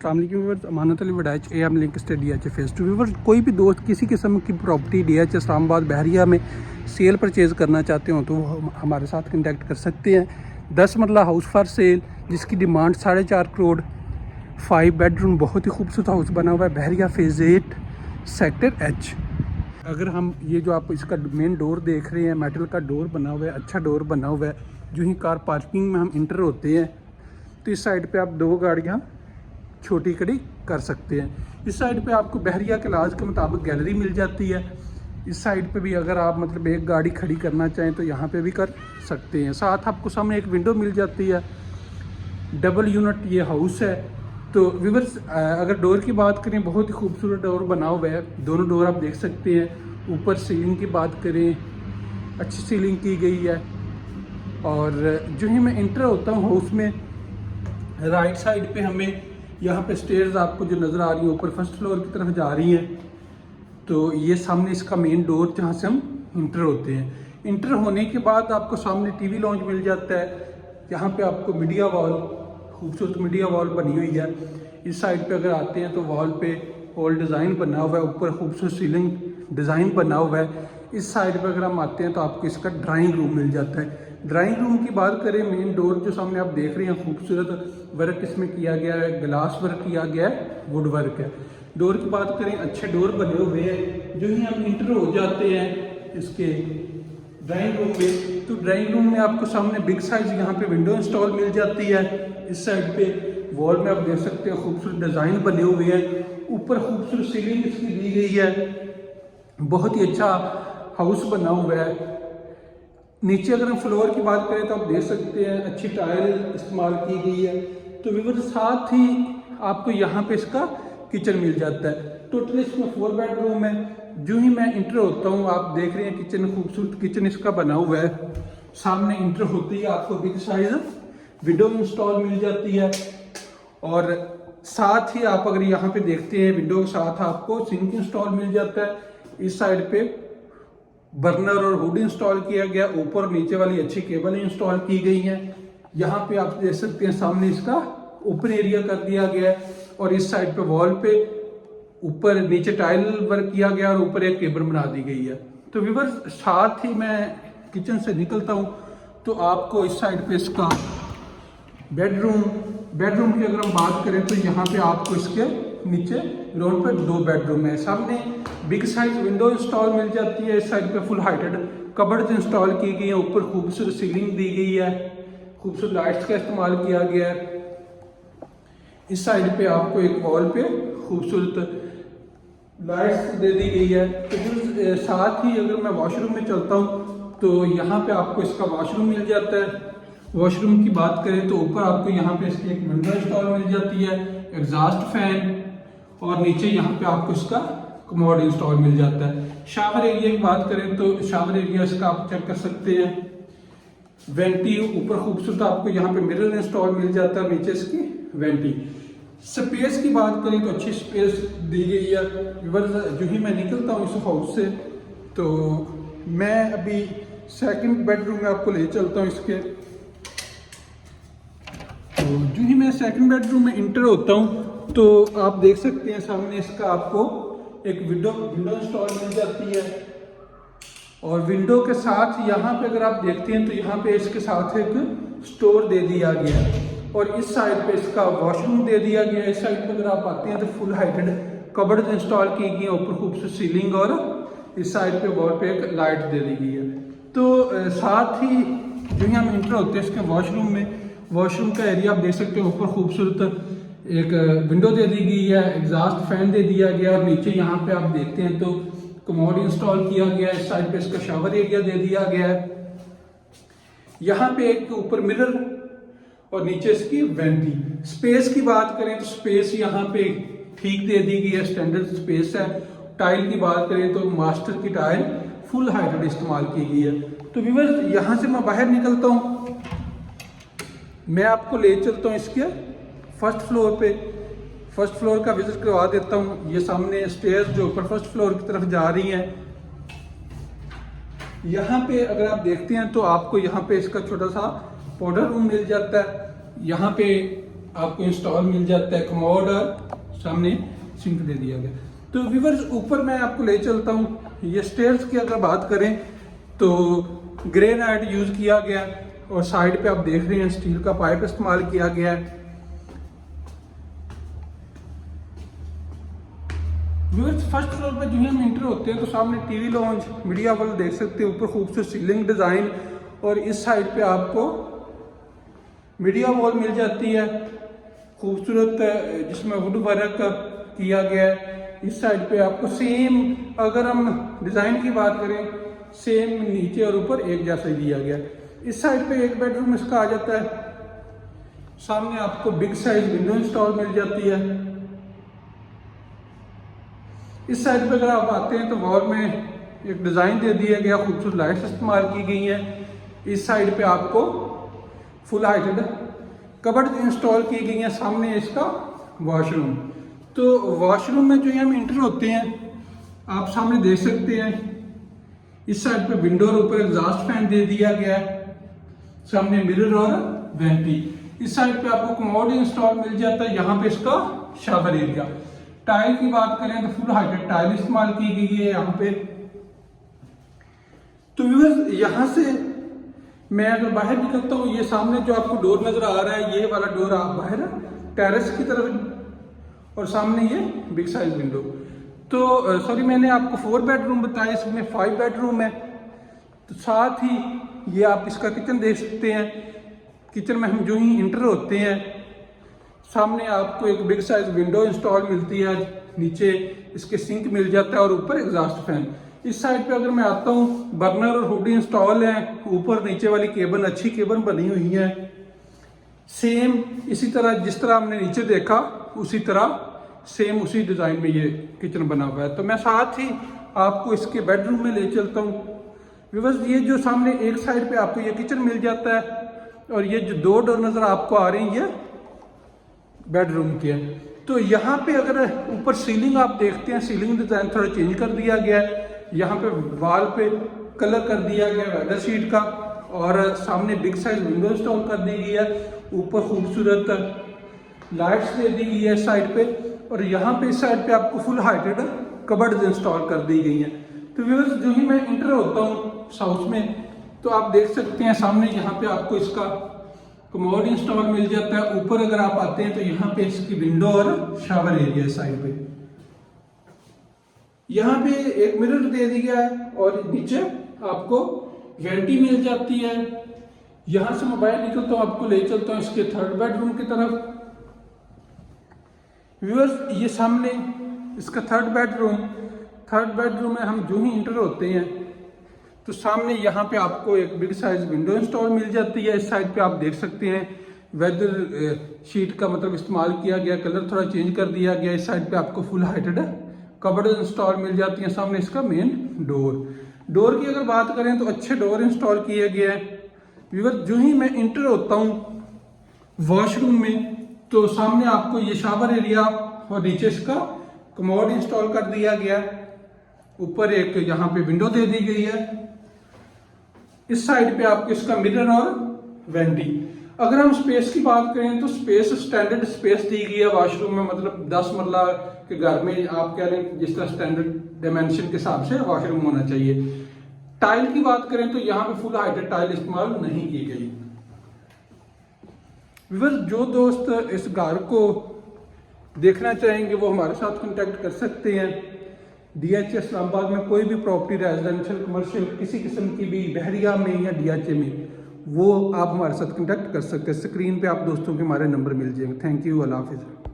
अस्सलाम वालेकुम viewers, Amanat Ali Waraich M link state DH phase two. Viewers, कोई भी दोस्त किसी किस्म की प्रॉपर्टी DH इस्लामाबाद बहरिया में सेल परचेज़ करना चाहते हो तो वो हमारे साथ कॉन्टैक्ट कर सकते हैं। 10 मरला हाउस फॉर सेल जिसकी डिमांड 4.5 करोड़, 5 बेडरूम, बहुत ही खूबसूरत हाउस बना हुआ है बहरिया फेज़ 8 सेक्टर H। अगर हम ये जो आप इसका मेन डोर देख रहे हैं, मेटल का डोर बना हुआ है, अच्छा डोर बना हुआ है। जो ही कार पार्किंग में हम इंटर होते हैं तो इस साइड पे आप 2 गाड़ियाँ छोटी खड़ी कर सकते हैं। इस साइड पे आपको बहरिया के लाज के मुताबिक गैलरी मिल जाती है। इस साइड पे भी अगर आप मतलब एक गाड़ी खड़ी करना चाहें तो यहाँ पे भी कर सकते हैं। साथ आपको सामने एक विंडो मिल जाती है। डबल यूनिट ये हाउस है। तो व्यूअर्स, अगर डोर की बात करें, बहुत ही खूबसूरत डोर बना हुआ है। दोनों डोर आप देख सकते हैं। ऊपर सीलिंग की बात करें, अच्छी सीलिंग की गई है। और जो ही मैं इंटर होता हूँ हाउस में, राइट साइड पे हमें यहाँ पे स्टेयर्स आपको जो नज़र आ रही है ऊपर फर्स्ट फ्लोर की तरफ जा रही हैं। तो ये सामने इसका मेन डोर जहाँ से हम इंटर होते हैं। इंटर होने के बाद आपको सामने टीवी लॉन्च मिल जाता है। यहाँ पे आपको मीडिया वॉल, खूबसूरत मीडिया वॉल बनी हुई है। इस साइड पे अगर आते हैं तो वॉल पे वॉल डिज़ाइन बना हुआ है, ऊपर खूबसूरत सीलिंग डिज़ाइन बना हुआ है। इस साइड पे अगर हम आते हैं तो आपको इसका ड्राइंग रूम मिल जाता है। ड्राइंग रूम की बात करें, मेन डोर जो सामने आप देख रहे हैं, खूबसूरत वर्क इसमें किया गया है, ग्लास वर्क किया गया है, वुड वर्क है। डोर की बात करें, अच्छे डोर बने हुए हैं। जो ही हम इंटर हो जाते हैं इसके ड्राइंग रूम में, तो ड्राइंग रूम में आपको सामने बिग साइज यहाँ पे विंडो इंस्टॉल मिल जाती है। इस साइड पे वॉल में आप देख सकते हैं खूबसूरत डिज़ाइन बने हुए हैं। ऊपर खूबसूरत सीलिंग इसकी दी गई है। बहुत ही अच्छा हाउस बना हुआ है। नीचे अगर हम फ्लोर की बात करें तो आप देख सकते हैं अच्छी टाइल इस्तेमाल की गई है। तो व्यूअर्स, साथ ही आपको यहाँ पे इसका किचन मिल जाता है। टोटल इसमें 4 बेडरूम है। जो ही मैं इंटर होता हूँ, आप देख रहे हैं किचन, खूबसूरत किचन इसका बना हुआ है। सामने इंटर होते ही आपको बिग साइज विंडो इंस्टॉल मिल जाती है। और साथ ही आप अगर यहाँ पे देखते हैं, विंडो के साथ आपको सिंक इंस्टॉल मिल जाता है। इस साइड पे बर्नर और हुड इंस्टॉल किया गया। ऊपर और नीचे वाली अच्छी केबल इंस्टॉल की गई हैं। यहाँ पे आप देख सकते हैं सामने इसका ओपन एरिया कर दिया गया है। और इस साइड पे वॉल पे ऊपर नीचे टाइल वर्क किया गया और ऊपर एक केबल बना दी गई है। तो व्यूअर्स, साथ ही मैं किचन से निकलता हूँ तो आपको इस साइड पे इसका बेडरूम की अगर हम बात करें तो यहाँ पे आपको इसके नीचे ग्राउंड पे 2 बेडरूम है। सामने बिग साइज विंडो इंस्टॉल मिल जाती है। इस साइड पे फुल हाइटेड कबर्ड इंस्टॉल की गई है। ऊपर खूबसूरत सीलिंग दी गई है, खूबसूरत लाइट्स का इस्तेमाल किया गया है। इस साइड पे आपको एक वॉल पे खूबसूरत लाइट्स दे दी गई है। तो साथ ही अगर मैं वॉशरूम में चलता हूँ तो यहाँ पे आपको इसका वॉशरूम मिल जाता है। वॉशरूम की बात करें तो ऊपर आपको यहाँ पे इसकी एक विंडो इंस्टॉल मिल जाती है, एग्जॉस्ट फैन, और नीचे यहाँ पे आपको इसका कमोड इंस्टॉल मिल जाता है। शावर एरिया की बात करें तो शावर एरिया इसका आप चेक कर सकते हैं। वेंटी ऊपर खूबसूरत आपको यहाँ पे मिरर इंस्टॉल मिल जाता है, नीचे इसकी वेंटी। स्पेस की बात करें तो अच्छी स्पेस दी गई है। जो ही मैं निकलता हूँ इस हाउस से तो मैं अभी सेकंड बेडरूम में आपको ले चलता हूँ इसके। तो जो ही मैं सेकंड बेडरूम में इंटर होता हूँ तो आप देख सकते हैं सामने इसका आपको एक विंडो इंस्टॉल मिल जाती है। और विंडो के साथ यहाँ पे अगर आप देखते हैं तो यहाँ पे इसके साथ एक स्टोर दे दिया गया है। और इस साइड पे इसका वॉशरूम दे दिया गया है। इस साइड पे अगर आप आते हैं तो फुल हाइटेड कबर्ड इंस्टॉल की गई है, ऊपर खूबसूरत सीलिंग, और इस साइड पे वॉल पे एक लाइट दे दी गई है। तो साथ ही जो ही हम इंटर होते हैं इसके वॉशरूम में, वॉशरूम का एरिया आप देख सकते हैं। ऊपर खूबसूरत एक विंडो दे दी गई है, एग्जॉस्ट फैन दे दिया गया, और नीचे यहाँ पे आप देखते हैं तो कमोड इंस्टॉल किया गया है। इस साइड पे इसका शावर एरिया दे दिया गया है। यहाँ पे एक ऊपर मिरर और नीचे इसकी वेंटी। स्पेस की बात करें तो स्पेस यहाँ पे ठीक दे दी गई है, स्टैंडर्ड स्पेस है। टाइल की बात करें तो मास्टर की टाइल फुल हाइटेड इस्तेमाल की गई है। तो व्यूअर्स, यहाँ से मैं बाहर निकलता हूँ, मैं आपको ले चलता हूँ इसके फर्स्ट फ्लोर पे। फर्स्ट फ्लोर का विजिट करवा देता हूँ। ये सामने स्टेयर्स जो ऊपर फर्स्ट फ्लोर की तरफ जा रही हैं। यहाँ पे अगर आप देखते हैं तो आपको यहाँ पे इसका छोटा सा पाउडर रूम मिल जाता है। यहाँ पे आपको इंस्टॉल मिल जाता है, कमोड और सामने सिंक दे दिया गया। तो व्यूअर्स ऊपर मैं आपको ले चलता हूँ। ये स्टेयर्स की अगर बात करें तो ग्रेनाइट यूज़ किया गया और साइड पे आप देख रहे हैं स्टील का पाइप इस्तेमाल किया गया है। व्यूअर्स फर्स्ट फ्लोर पे जो है हम इंटर होते हैं तो सामने टीवी लॉन्च, मीडिया वॉल देख सकते हैं, ऊपर खूबसूरत सीलिंग डिज़ाइन और इस साइड पे आपको मीडिया वॉल मिल जाती है खूबसूरत जिसमें वुड वर्क किया गया है। इस साइड पे आपको सेम, अगर हम डिज़ाइन की बात करें, सेम नीचे और ऊपर एक जैसा ही दिया गया। इस साइड पे एक बेडरूम इसका आ जाता है। सामने आपको बिग साइज विंडो इंस्टॉल मिल जाती है। इस साइड पे अगर आप आते हैं तो वॉल में एक डिज़ाइन दे दिया गया, खूबसूरत लाइट्स इस्तेमाल की गई हैं। इस साइड पे आपको फुल हाइटेड कबर्ड इंस्टॉल की गई हैं। सामने इसका वॉशरूम। तो वॉशरूम में जो है हम इंटर होते हैं, आप सामने देख सकते हैं इस साइड पे विंडो और ऊपर एग्जॉस्ट फैन दे दिया गया है। सामने मिरर और वेंटी। इस साइड पे आपको कमोड इंस्टॉल मिल जाता है। यहाँ पे इसका शावर एरिया। टाइल की बात करें तो फुल हाइटेड टाइल इस्तेमाल की गई है यहाँ पे। तो व्यूअर्स यहाँ से मैं अगर बाहर निकलता हूँ, ये सामने जो आपको डोर नजर आ रहा है, ये वाला डोर आप बाहर टेरेस की तरफ और सामने ये बिग साइज विंडो। तो सॉरी, मैंने आपको 4 बेडरूम बताया, इसमें 5 बेडरूम है। तो साथ ही ये आप इसका किचन देख सकते हैं। किचन में हम जो ही इंटर होते हैं सामने आपको एक बिग साइज विंडो इंस्टॉल मिलती है, नीचे इसके सिंक मिल जाता है और ऊपर एग्जॉस्ट फैन। इस साइड पे अगर मैं आता हूँ, बर्नर और हुड इंस्टॉल है। ऊपर नीचे वाली केबल, अच्छी केबल बनी हुई है। सेम इसी तरह जिस तरह हमने नीचे देखा उसी तरह सेम उसी डिज़ाइन में ये किचन बना हुआ है। तो मैं साथ ही आपको इसके बेडरूम में ले चलता हूँ। व्यूअर्स ये जो सामने एक साइड पे आपको ये किचन मिल जाता है और ये जो 2 डोर नज़र आपको आ रही है बेडरूम के। तो यहाँ पे अगर ऊपर सीलिंग आप देखते हैं, सीलिंग डिज़ाइन थोड़ा चेंज कर दिया गया है। यहाँ पे वॉल पे कलर कर दिया गया वेदर शीट का और सामने बिग साइज विंडो इंस्टॉल कर दी गई है। ऊपर खूबसूरत लाइट्स दे दी गई है साइड पे और यहाँ पे इस साइड पे आपको फुल हाइटेड कबर्ड इंस्टॉल कर दी गई हैं। तो व्यूअर्स जो ही मैं इंटर होता हूँ हाउस में तो आप देख सकते हैं सामने यहाँ पे आपको इसका कमोड इंस्टॉल मिल जाता है। ऊपर अगर आप आते हैं तो यहाँ पे इसकी विंडो और शावर एरिया साइड पे। यहाँ पे एक मिरर दे दिया है और नीचे आपको वेंटी मिल जाती है। यहाँ से मैं बाहर निकलता हूँ, आपको ले चलता हूँ इसके 3rd बेडरूम की तरफ। व्यूअर्स ये सामने इसका 3rd बेडरूम में हम जो ही इंटर होते हैं तो सामने यहाँ पे आपको एक बिग साइज विंडो इंस्टॉल मिल जाती है। इस साइड पे आप देख सकते हैं वेदर शीट का मतलब इस्तेमाल किया गया, कलर थोड़ा चेंज कर दिया गया। इस साइड पे आपको फुल हाइटेड कबर्ड इंस्टॉल मिल जाती है। सामने इसका मेन डोर की अगर बात करें तो अच्छे डोर इंस्टॉल किए गए हैं। व्यूअर जो ही मैं इंटर होता हूँ वॉशरूम में तो सामने आपको ये शावर एरिया और नीचे इसका कमोड इंस्टॉल कर दिया गया। ऊपर एक यहाँ पे विंडो दे दी गई है। इस साइड पे आपको इसका मिरर और वेंटी। अगर हम स्पेस की बात करें तो स्पेस स्टैंडर्ड स्पेस दी गई है वॉशरूम में, मतलब 10 मरला के घर में आप कह रहे हैं जिस तरह स्टैंडर्ड डायमेंशन के हिसाब से वॉशरूम होना चाहिए। टाइल की बात करें तो यहाँ पे फुल हाइटेड टाइल इस्तेमाल नहीं की गई। व्यूअर्स जो दोस्त इस घर को देखना चाहेंगे वो हमारे साथ कांटेक्ट कर सकते हैं। DHA इस्लामाबाद में कोई भी प्रॉपर्टी रेजिडेंशियल कमर्शियल किसी किस्म की भी बहरिया में या DHA में वो आप हमारे साथ कांटेक्ट कर सकते हैं। स्क्रीन पे आप दोस्तों के हमारे नंबर मिल जाएंगे। थैंक यू, अल्लाह हाफिज़।